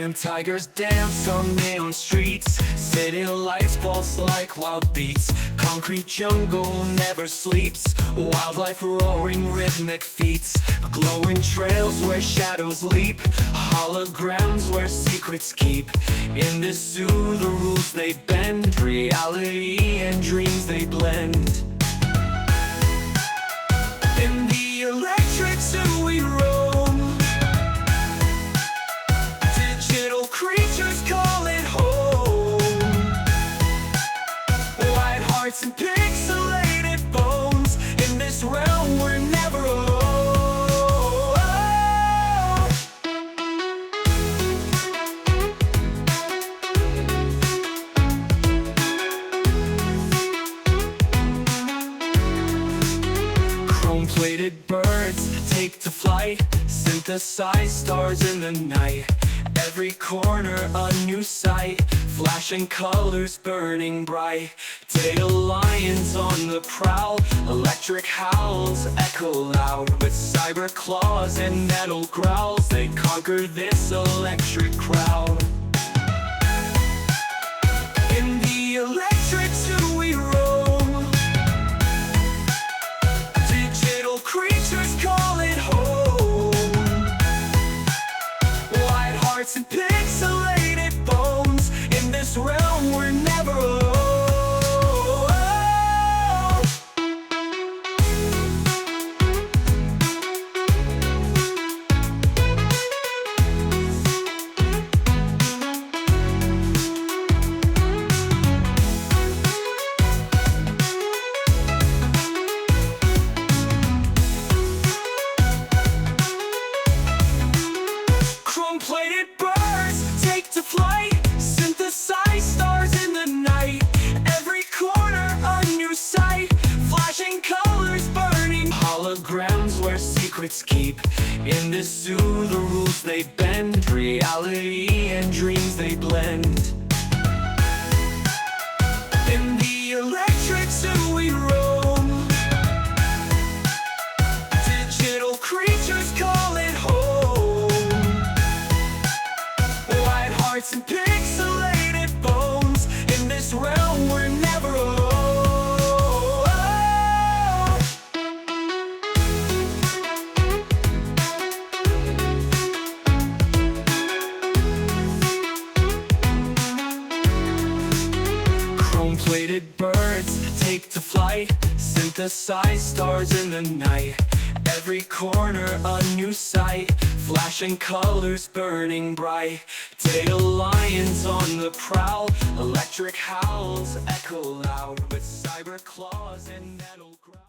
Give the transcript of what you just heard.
and tigers dance on neon streets. City lights pulse like wild beats. Concrete jungle never sleeps. Wildlife roaring rhythmic feats. Glowing trails where shadows leap. Holograms where secrets keep. In this zoo the rules they bend. Reality and dreams they blend. In the electric zoo we roam. Digital creatures call it home. White hearts and pixelated bones. In this realm we're never alone. Chrome-plated birds take to flight. Synthesize stars in the night. Every corner a new sight. Flashing colors burning bright. Data lions on the prowl. Electric howls echo loud. With cyber claws and metal growls, they conquer this electric crowd. In the electric zoo we roam. Digital creatures call it home. White hearts and pixelated bones. In this realm we're never alone. Chrome-plated birds take to flight. Synthesize stars in the night. Every corner a new sight. Flashing colors burning. Holograms where secrets keep. In this zoo the rules they bend. Reality and dreams they blend. In the electric zoo we roam. Digital creatures call it home. White hearts and pixelated bones. In this realm we're never alone. Chrome-plated birds take to flight. Synthesize stars in the night. Every corner a new sight. Flashing colors burning bright. Data lions on the prowl. Electric howls echo loud. With cyber claws and metal growls.